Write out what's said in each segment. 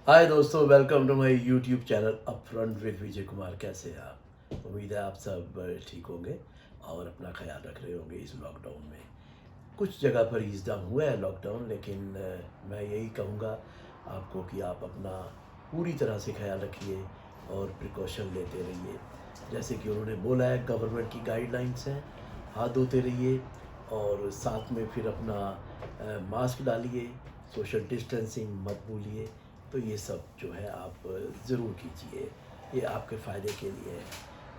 हाय दोस्तों, welcome to my YouTube channel up front with Vijay Kumar. कैसे हैं आप? उम्मीद है आप सब ठीक होंगे और अपना ख्याल रख रहे होंगे इस लॉकडाउन में। कुछ जगह पर ईज़ डाउन हुआ है लॉकडाउन, लेकिन मैं यही कहूँगा आपको कि आप अपना पूरी तरह से ख्याल रखिए और प्रिकॉशन लेते रहिए। जैसे कि उन्होंने बोला है, गवर्नमेंट की गाइडलाइंस हैं, हाथ धोते रहिए और साथ में फिर अपना मास्क डालिए, सोशल डिस्टेंसिंग मत भूलिए। तो ये सब जो है आप ज़रूर कीजिए, ये आपके फ़ायदे के लिए है।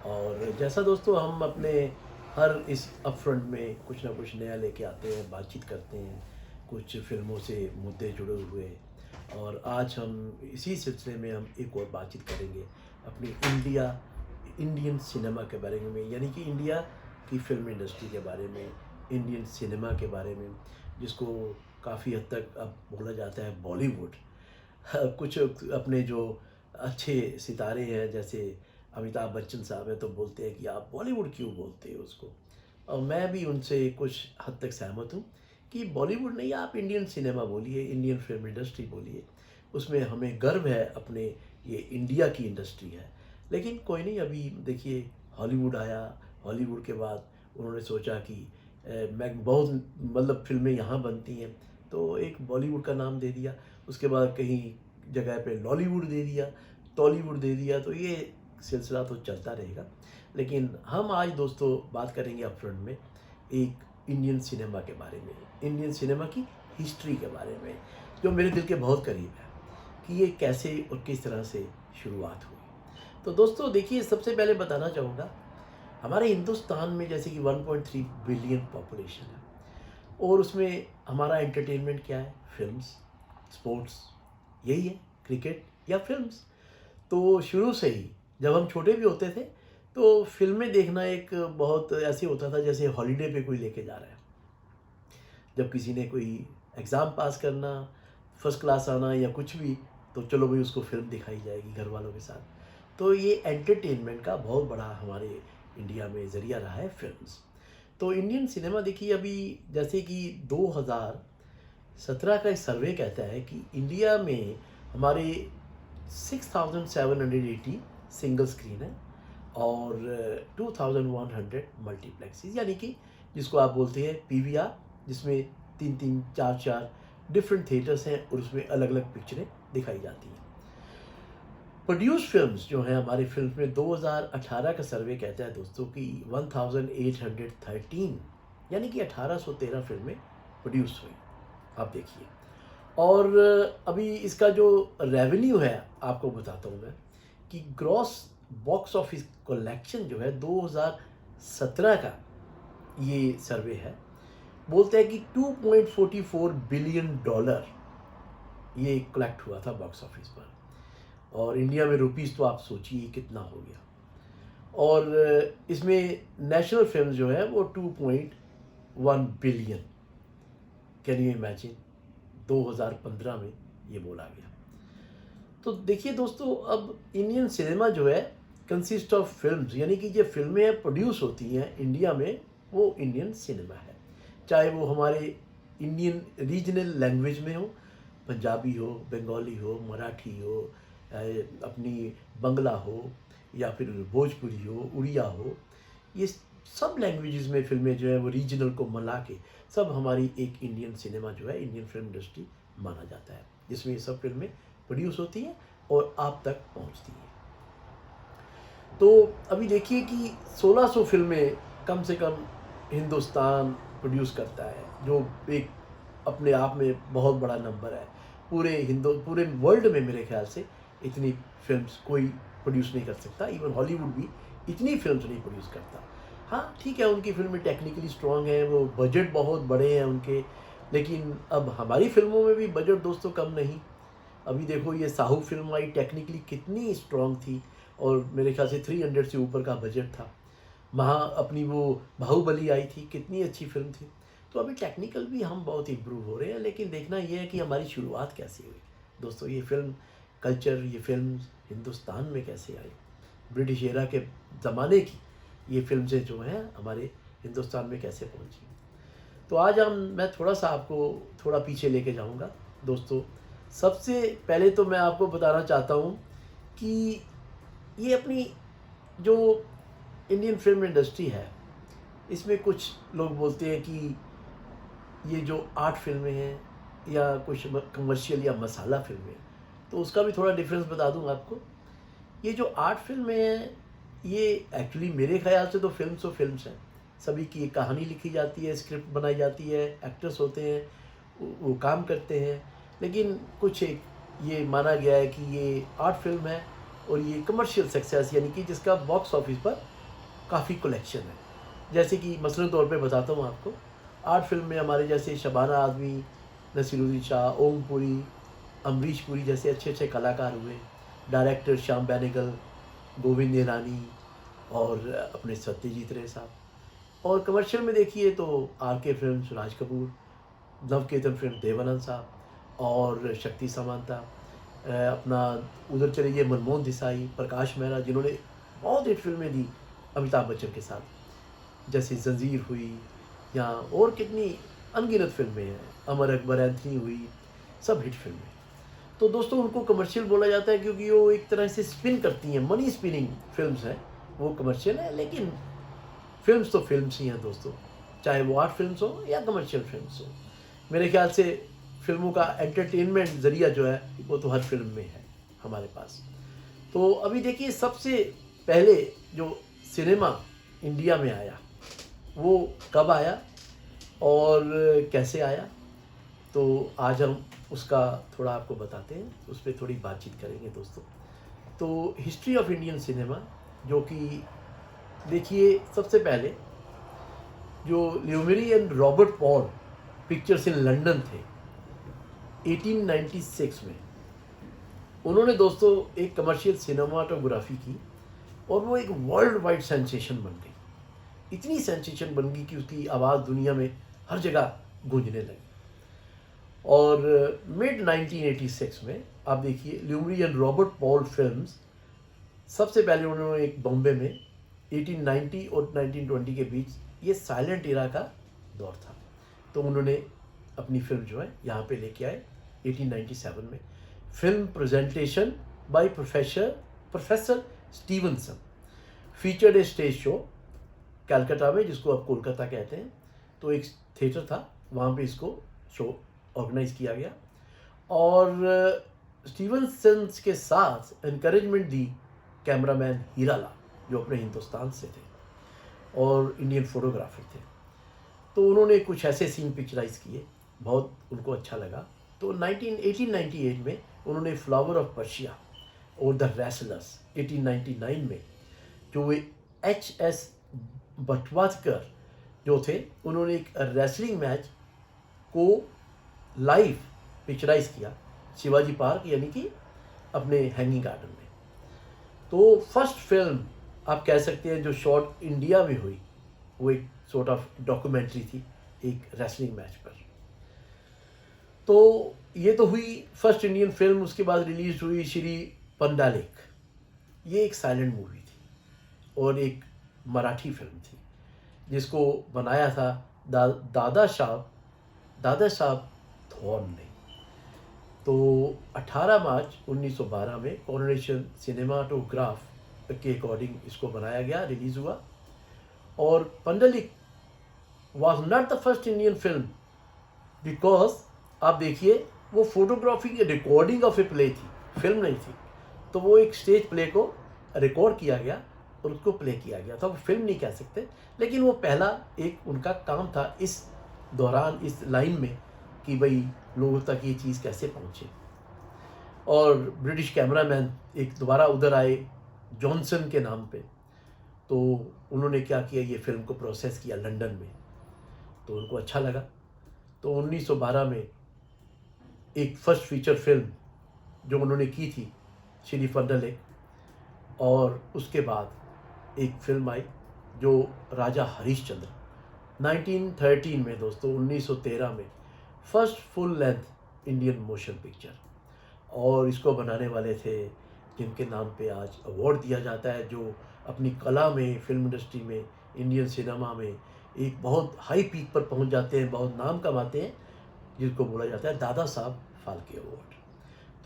और जैसा दोस्तों हम अपने हर इस अपफ्रंट में कुछ ना कुछ नया लेके आते हैं, बातचीत करते हैं, कुछ फ़िल्मों से मुद्दे जुड़े हुए। और आज हम इसी सिलसिले में हम एक और बातचीत करेंगे अपनी इंडियन सिनेमा के बारे में, यानी कि इंडिया की फ़िल्म इंडस्ट्री के बारे में, इंडियन सिनेमा के बारे में, जिसको काफ़ी हद तक अब बोला जाता है बॉलीवुड। कुछ अपने जो अच्छे सितारे हैं जैसे अमिताभ बच्चन साहब हैं, तो बोलते हैं कि आप बॉलीवुड क्यों बोलते हो उसको। और मैं भी उनसे कुछ हद तक सहमत हूँ कि बॉलीवुड नहीं, आप इंडियन सिनेमा बोलिए, इंडियन फिल्म इंडस्ट्री बोलिए। उसमें हमें गर्व है अपने, ये इंडिया की इंडस्ट्री है। लेकिन कोई नहीं, अभी देखिए हॉलीवुड आया, हॉलीवुड के बाद उन्होंने सोचा कि मैं बहुत मतलब फिल्में यहाँ बनती हैं, तो एक बॉलीवुड का नाम दे दिया। उसके बाद कहीं जगह पे लॉलीवुड दे दिया, टॉलीवुड दे दिया, तो ये सिलसिला तो चलता रहेगा। लेकिन हम आज दोस्तों बात करेंगे अपफ्रंट में एक इंडियन सिनेमा के बारे में, इंडियन सिनेमा की हिस्ट्री के बारे में, जो मेरे दिल के बहुत करीब है कि ये कैसे और किस तरह से शुरुआत हुई। तो दोस्तों देखिए, सबसे पहले बताना चाहूँगा, हमारे हिंदुस्तान में जैसे कि 1.3 बिलियन पॉपुलेशन है और उसमें हमारा एंटरटेनमेंट क्या है? फिल्म्स, स्पोर्ट्स, यही है, क्रिकेट या फिल्म्स। तो शुरू से ही जब हम छोटे भी होते थे तो फिल्में देखना एक बहुत ऐसे होता था जैसे हॉलीडे पे कोई लेके जा रहा है। जब किसी ने कोई एग्ज़ाम पास करना, फर्स्ट क्लास आना या कुछ भी, तो चलो भाई उसको फ़िल्म दिखाई जाएगी घर वालों के साथ। तो ये एंटरटेनमेंट का बहुत बड़ा हमारे इंडिया में ज़रिया रहा है फिल्म्स। तो इंडियन सिनेमा देखिए, अभी जैसे कि 2017 का एक सर्वे कहता है कि इंडिया में हमारे 6,780 सिंगल स्क्रीन है और 2,100 मल्टीप्लेक्सेस, यानी कि जिसको आप बोलते हैं पीवीआर, जिसमें तीन तीन चार चार डिफरेंट थिएटर्स हैं और उसमें अलग अलग पिक्चरें दिखाई जाती हैं। प्रोड्यूस फिल्म्स जो हैं हमारी फिल्म में, 2018 का सर्वे कहता है दोस्तों कि 1813, यानी कि 1813 फिल्में प्रोड्यूस हुई। आप देखिए। और अभी इसका जो रेवेन्यू है आपको बताता हूँ मैं, कि ग्रॉस बॉक्स ऑफिस कलेक्शन जो है 2017 का ये सर्वे है, बोलते हैं कि 2.44 बिलियन डॉलर ये कलेक्ट हुआ था बॉक्स ऑफिस पर। और इंडिया में रुपीस तो आप सोचिए कितना हो गया। और इसमें नेशनल फिल्म जो है वो 2.1 बिलियन, कैन यू इमेजिन, 2015 में ये बोला गया। तो देखिए दोस्तों, अब इंडियन सिनेमा जो है कंसिस्ट ऑफ फिल्म्स, यानी कि जो फिल्में प्रोड्यूस होती हैं इंडिया में, वो इंडियन सिनेमा है। चाहे वो हमारे इंडियन रीजनल लैंग्वेज में हो, पंजाबी हो, बंगाली हो, मराठी हो, अपनी बंगला हो, या फिर भोजपुरी हो, उड़िया हो, ये सब लैंग्वेजेस में फिल्में जो है वो रीजनल को मिला के सब हमारी एक इंडियन सिनेमा जो है, इंडियन फिल्म इंडस्ट्री माना जाता है, जिसमें ये सब फिल्में प्रोड्यूस होती हैं और आप तक पहुंचती हैं। तो अभी देखिए कि 1600 फिल्में कम से कम हिंदुस्तान प्रोड्यूस करता है, जो एक अपने आप में बहुत बड़ा नंबर है। पूरे वर्ल्ड में मेरे ख्याल से इतनी फिल्म्स कोई प्रोड्यूस नहीं कर सकता, इवन हॉलीवुड भी इतनी फिल्म्स नहीं प्रोड्यूस करता। हाँ ठीक है, उनकी फिल्में टेक्निकली स्ट्रॉन्ग हैं, वो बजट बहुत बड़े हैं उनके, लेकिन अब हमारी फिल्मों में भी बजट दोस्तों कम नहीं। अभी देखो ये साहू फिल्म आई, टेक्निकली कितनी स्ट्रॉन्ग थी और मेरे ख्याल से 300 से ऊपर का बजट था। अपनी वो बाहुबली आई थी, कितनी अच्छी फिल्म थी। तो अभी टेक्निकल भी हम बहुत इम्प्रूव हो रहे हैं, लेकिन देखना ये है कि हमारी शुरुआत कैसे हुई दोस्तों। ये फिल्म कल्चर, ये फिल्म हिंदुस्तान में कैसे आई, ब्रिटिश एरा के ज़माने की ये फिल्में जो हैं हमारे हिंदुस्तान में कैसे पहुंची। तो आज मैं थोड़ा सा आपको थोड़ा पीछे लेके जाऊंगा दोस्तों। सबसे पहले तो मैं आपको बताना चाहता हूँ कि ये अपनी जो इंडियन फ़िल्म इंडस्ट्री है, इसमें कुछ लोग बोलते हैं कि ये जो आर्ट फ़िल्में हैं या कुछ कमर्शियल या मसाला फ़िल्में, तो उसका भी थोड़ा डिफ़रेंस बता दूँ आपको। ये जो आर्ट फ़िल्में हैं, ये एक्चुअली मेरे ख़्याल से तो फ़िल्म्स हैं। सभी की एक कहानी लिखी जाती है, स्क्रिप्ट बनाई जाती है, एक्टर्स होते हैं, वो काम करते हैं। लेकिन कुछ एक ये माना गया है कि ये आर्ट फ़िल्म है और ये कमर्शियल सक्सेस, यानी कि जिसका बॉक्स ऑफिस पर काफ़ी कलेक्शन है। जैसे कि मसलन तौर पे बताता हूँ आपको, आर्ट फ़िल्म में हमारे जैसे शबाना आज़मी, नसीरुद्दीन शाह, ओम पुरी, अमरीश पुरी जैसे अच्छे-अच्छे कलाकार हुए। डायरेक्टर श्याम बेनेगल, गोविंद निहलानी और अपने सत्यजीत रे साहब। और कमर्शियल में देखिए तो आर के फिल्म्स राज कपूर, नवकेतन फिल्म देवानंद साहब और शक्ति समांता। अपना उधर चले गए मनमोहन देसाई, प्रकाश मेहरा, जिन्होंने बहुत हिट फिल्में दी अमिताभ बच्चन के साथ, जैसे जंजीर हुई या और कितनी अनगिनत फिल्में हैं, अमर अकबर एंथनी हुई, सब हिट फिल्में। तो दोस्तों उनको कमर्शियल बोला जाता है क्योंकि वो एक तरह से स्पिन करती हैं, मनी स्पिनिंग फिल्म्स हैं, वो कमर्शियल है। लेकिन फिल्म्स तो फिल्म्स ही हैं दोस्तों, चाहे वो आर्ट फिल्म्स हो या कमर्शियल फिल्म्स हो। मेरे ख्याल से फिल्मों का एंटरटेनमेंट ज़रिया जो है वो तो हर फिल्म में है हमारे पास। तो अभी देखिए सबसे पहले जो सिनेमा इंडिया में आया वो कब आया और कैसे आया, तो आज हम उसका थोड़ा आपको बताते हैं, उस पर थोड़ी बातचीत करेंगे दोस्तों। तो हिस्ट्री ऑफ इंडियन सिनेमा, जो कि देखिए सबसे पहले जो Lumiere and Robert Paul pictures in London थे 1896 में, उन्होंने दोस्तों एक कमर्शियल सिनेमाटोग्राफी की और वो एक वर्ल्ड वाइड सेंसेशन बन गई। इतनी सेंसेशन बन गई कि उसकी आवाज़ दुनिया में हर जगह गूंजने लगी। और मिड 1986 में आप देखिए ल्यूमिरी एंड रॉबर्ट पॉल फिल्म्स, सबसे पहले उन्होंने एक बॉम्बे में 1890 और 1920 के बीच, ये साइलेंट इरा का दौर था, तो उन्होंने अपनी फिल्म जो है यहाँ पे लेके आए 1897 में। Film presentation by professor Stevenson, featured a stage show Calcutta में, जिसको अब कोलकाता कहते हैं। तो एक थिएटर था वहाँ पे इसको शो ऑर्गेनाइज किया गया और स्टीवनसन के साथ एनकरेजमेंट दी कैमरामैन हीरालाल, जो अपने हिंदुस्तान से थे और इंडियन फोटोग्राफर थे। तो उन्होंने कुछ ऐसे सीन पिक्चराइज किए, बहुत उनको अच्छा लगा। तो 1898 में उन्होंने फ्लावर ऑफ पर्शिया और द रेसलर्स 1899 में, जो वे HS भटवाजकर जो थे, उन्होंने एक रेसलिंग मैच को लाइव पिक्चराइज किया शिवाजी पार्क, यानी कि अपने हैंगिंग गार्डन में। तो फर्स्ट फिल्म आप कह सकते हैं जो शॉट इंडिया में हुई, वो एक सॉर्ट ऑफ डॉक्यूमेंट्री थी एक रेसलिंग मैच पर। तो ये तो हुई फर्स्ट इंडियन फिल्म। उसके बाद रिलीज हुई श्री पंडालेक, ये एक साइलेंट मूवी थी और एक मराठी फिल्म थी जिसको बनाया था दादा साहब थॉर्न ने। तो 18 मार्च 1912 में कॉर्पोरेशन सिनेमाटोग्राफ के अकॉर्डिंग इसको बनाया गया, रिलीज़ हुआ। और Pundalik was not the first Indian film because आप देखिए वो फोटोग्राफी की रिकॉर्डिंग ऑफ ए प्ले थी, फिल्म नहीं थी। तो वो एक स्टेज प्ले को रिकॉर्ड किया गया और उसको प्ले किया गया था, वो फिल्म नहीं कह सकते, लेकिन वो पहला एक उनका काम था इस दौरान, इस लाइन में, कि भाई लोगों तक ये चीज़ कैसे पहुँचे। और ब्रिटिश कैमरामैन एक दोबारा उधर आए जॉनसन के नाम पे, तो उन्होंने क्या किया, ये फिल्म को प्रोसेस किया लंदन में, तो उनको अच्छा लगा। तो 1912 में एक फर्स्ट फीचर फिल्म जो उन्होंने की थी श्री पंडलेक, और उसके बाद एक फिल्म आई जो राजा हरिश्चंद्र 1913 में दोस्तों, 1913 में first full length Indian motion picture. और इसको बनाने वाले थे जिनके नाम पे आज अवार्ड दिया जाता है, जो अपनी कला में, फिल्म इंडस्ट्री में, इंडियन सिनेमा में एक बहुत हाई पीक पर पहुंच जाते हैं, बहुत नाम कमाते हैं, जिनको बोला जाता है दादा साहब फाल्के अवार्ड।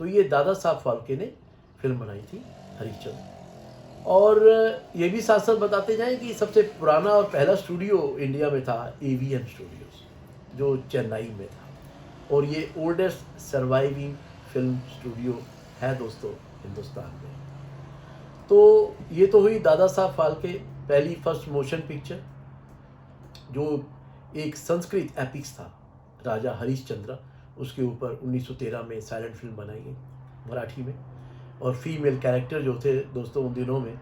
तो ये दादा साहब फाल्के ने फिल्म बनाई थी हरिश्चंद्र। और ये भी साथ साथ बताते जाएं कि सबसे पुराना और पहला स्टूडियो इंडिया में था एवीएन स्टूडियोज, जो चेन्नई में था, और ये ओल्डेस्ट सर्वाइविंग फिल्म स्टूडियो है दोस्तों हिंदुस्तान में। तो ये तो हुई दादा साहब फाल्के पहली फर्स्ट मोशन पिक्चर, जो एक संस्कृत एपिक्स था राजा हरिश्चंद्र, उसके ऊपर 1913 में साइलेंट फिल्म बनाई गई मराठी में। और फीमेल कैरेक्टर जो थे दोस्तों उन दिनों में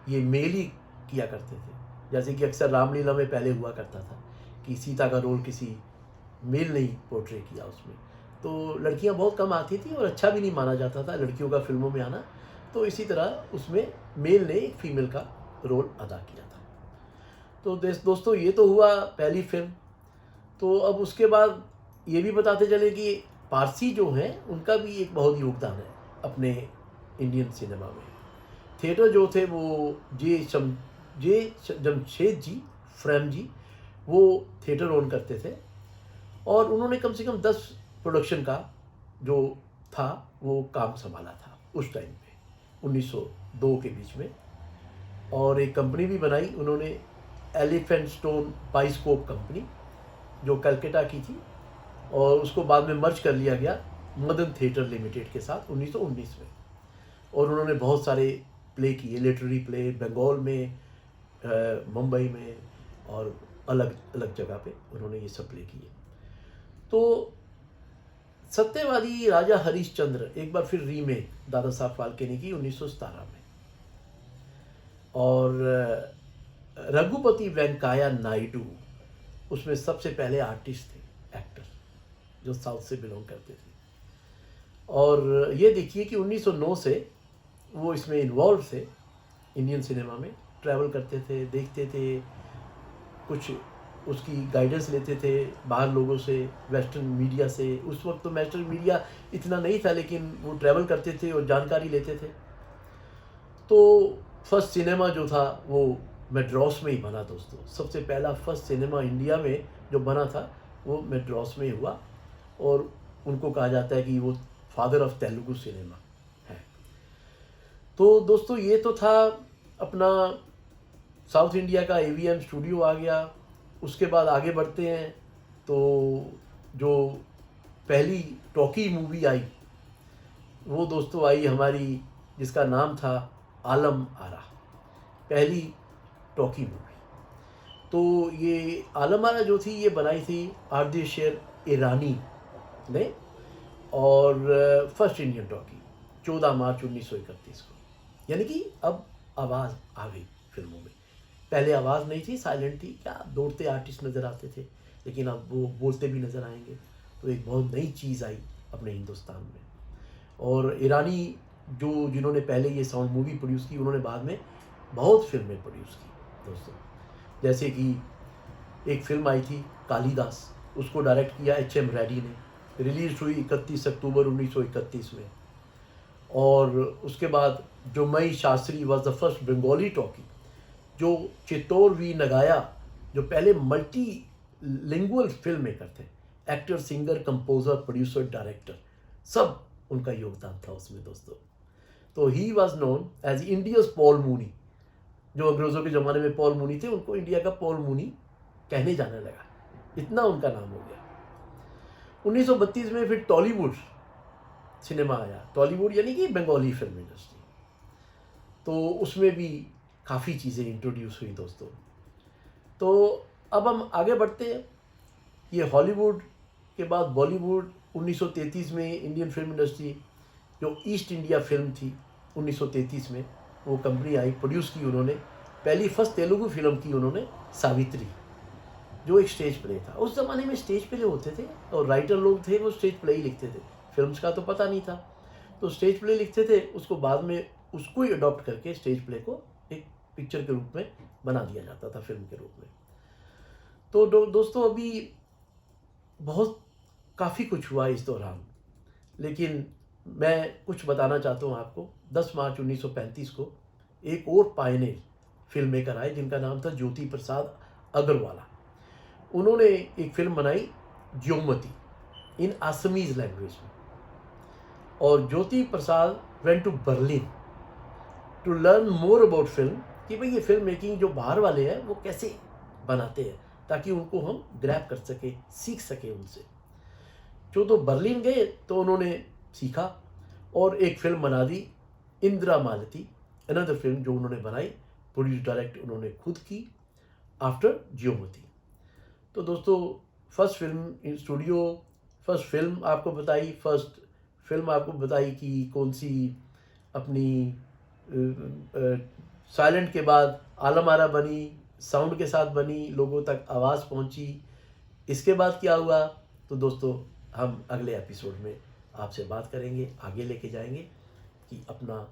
ये मेल ही किया करते थे, जैसे कि अक्सर रामलीला में पहले हुआ करता था कि सीता का रोल किसी मेल ने ही पोर्ट्रे किया उसमें, तो लड़कियां बहुत कम आती थी और अच्छा भी नहीं माना जाता था लड़कियों का फिल्मों में आना। तो इसी तरह उसमें मेल ने एक फीमेल का रोल अदा किया था। तो दोस्तों ये तो हुआ पहली फिल्म। तो अब उसके बाद ये भी बताते चले कि पारसी जो हैं उनका भी एक बहुत योगदान है अपने इंडियन सिनेमा में। थिएटर जो थे वो जे जमशेद जी फ्रेम जी, वो थिएटर ओन करते थे, और उन्होंने कम से कम 10 प्रोडक्शन का जो था वो काम संभाला था उस टाइम पे 1902 के बीच में। और एक कंपनी भी बनाई उन्होंने, एलिफेंट स्टोन बाइस्कोप कंपनी, जो कलकत्ता की थी, और उसको बाद में मर्ज कर लिया गया मदन थिएटर लिमिटेड के साथ 1919 में। और उन्होंने बहुत सारे प्ले किए, लिटरेरी प्ले बंगाल में, मुंबई में, और अलग अलग जगह पे उन्होंने ये सब प्ले किए। तो सत्यवादी राजा हरिश्चंद्र एक बार फिर रीमेक दादा साहब फाल्के ने की 1917 में। और रघुपति वेंकैया नायडू उसमें सबसे पहले आर्टिस्ट थे, एक्टर, जो साउथ से बिलोंग करते थे। और ये देखिए कि 1909 से वो इसमें इन्वॉल्व थे, इंडियन सिनेमा में ट्रैवल करते थे, देखते थे, कुछ उसकी गाइडेंस लेते थे बाहर लोगों से, वेस्टर्न मीडिया से। उस वक्त तो वेस्टर्न मीडिया इतना नहीं था, लेकिन वो ट्रैवल करते थे और जानकारी लेते थे। तो फर्स्ट सिनेमा जो था वो मेड्रॉस में ही बना दोस्तों। सबसे पहला फर्स्ट सिनेमा इंडिया में जो बना था वो मेड्रॉस में हुआ, और उनको कहा जाता है कि वो फादर ऑफ तेलुगु सिनेमा है। तो दोस्तों ये तो था अपना साउथ इंडिया का एवीएम स्टूडियो आ गया। उसके बाद आगे बढ़ते हैं तो जो पहली टॉकी मूवी आई वो दोस्तों आई हमारी, जिसका नाम था आलम आरा, पहली टॉकी मूवी। तो ये आलम आरा जो थी ये बनाई थी आर्देशर ईरानी ने, और फर्स्ट इंडियन टॉकी 14 मार्च 1931 को। यानी कि अब आवाज़ आ गई फिल्मों में। पहले आवाज़ नहीं थी, साइलेंट थी, क्या दौड़ते आर्टिस्ट नज़र आते थे, लेकिन अब वो बोलते भी नज़र आएंगे। तो एक बहुत नई चीज़ आई अपने हिंदुस्तान में। और ईरानी जो जिन्होंने पहले ये साउंड मूवी प्रोड्यूस की, उन्होंने बाद में बहुत फिल्में प्रोड्यूस की दोस्तों। जैसे कि एक फिल्म आई थी कालिदास, उसको डायरेक्ट किया एच.एम. रेड्डी ने, रिलीज हुई 31 अक्टूबर 1931 में। और उसके बाद Jamai Shasthi was the first Bengali talkie, जो चित्तौर वी नगाया, जो पहले मल्टी लिंगुअल फिल्म मेकर थे, actor, singer, composer, producer, director, सब उनका योगदान था उसमें दोस्तों। तो he was known as India's Paul Muni. जो अंग्रेज़ों के ज़माने में पॉल मूनी थे, उनको इंडिया का पॉल मूनी कहने जाने लगा, इतना उनका नाम हो गया। 1932 में फिर टॉलीवुड सिनेमा आया। टॉलीवुड यानी कि बंगाली फिल्म इंडस्ट्री। तो उसमें भी काफ़ी चीज़ें इंट्रोड्यूस हुई दोस्तों। तो अब हम आगे बढ़ते हैं। ये हॉलीवुड के बाद बॉलीवुड 1933 में इंडियन फिल्म इंडस्ट्री, जो ईस्ट इंडिया फिल्म थी 1933 में, वो कंपनी आई, प्रोड्यूस की उन्होंने। पहली फर्स्ट तेलुगु फिल्म की उन्होंने सावित्री, जो एक स्टेज प्ले था। उस ज़माने में स्टेज प्ले होते थे और राइटर लोग थे वो स्टेज प्ले ही लिखते थे, फिल्म्स का तो पता नहीं था। तो स्टेज प्ले लिखते थे, उसको बाद में उसको ही अडॉप्ट करके स्टेज प्ले को एक पिक्चर के रूप में बना दिया जाता था, फिल्म के रूप में। तो दोस्तों अभी बहुत काफ़ी कुछ हुआ इस दौरान, लेकिन मैं कुछ बताना चाहता हूँ आपको। 10 मार्च 1935 को एक और पायनियर फिल्म मेकर आए जिनका नाम था ज्योति प्रसाद अग्रवाला। उन्होंने एक फिल्म बनाई ज्योमती इन असमीज लैंग्वेज में। और Jyoti Prasad went to Berlin to learn more about film, कि भाई ये फिल्म मेकिंग जो बाहर वाले हैं वो कैसे बनाते हैं, ताकि उनको हम ग्रैब कर सके, सीख सके उनसे। जो तो बर्लिन गए तो उन्होंने सीखा और एक फिल्म बना दी, इंदिरा मालती, अनदर फिल्म जो उन्होंने बनाई, प्रोड्यूस डायरेक्ट उन्होंने खुद की, आफ्टर ज्योमती। तो दोस्तों first film in studio, first film आपको बताई कि कौन सी अपनी साइलेंट के बाद आलम आरा बनी, साउंड के साथ बनी, लोगों तक आवाज़ पहुंची। इसके बाद क्या हुआ तो दोस्तों हम अगले एपिसोड में आपसे बात करेंगे, आगे लेके जाएंगे कि अपना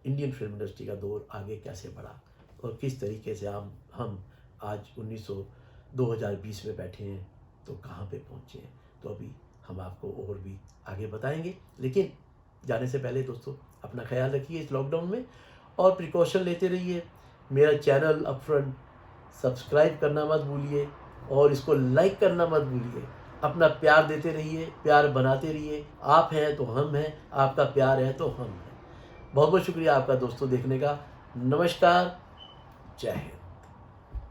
इंडियन फिल्म इंडस्ट्री का दौर आगे कैसे बढ़ा और किस तरीके से हम आज 2020 में बैठे हैं तो कहाँ पे पहुँचे हैं। तो अभी हम आपको और भी आगे बताएंगे, लेकिन जाने से पहले दोस्तों अपना ख्याल रखिए इस लॉकडाउन में और प्रिकॉशन लेते रहिए। मेरा चैनल अपफ्रंट सब्सक्राइब करना मत भूलिए और इसको लाइक करना मत भूलिए। अपना प्यार देते रहिए, प्यार बनाते रहिए। आप हैं तो हम हैं, आपका प्यार है तो हम हैं। बहुत बहुत शुक्रिया आपका दोस्तों देखने का। नमस्कार, जय हिंद।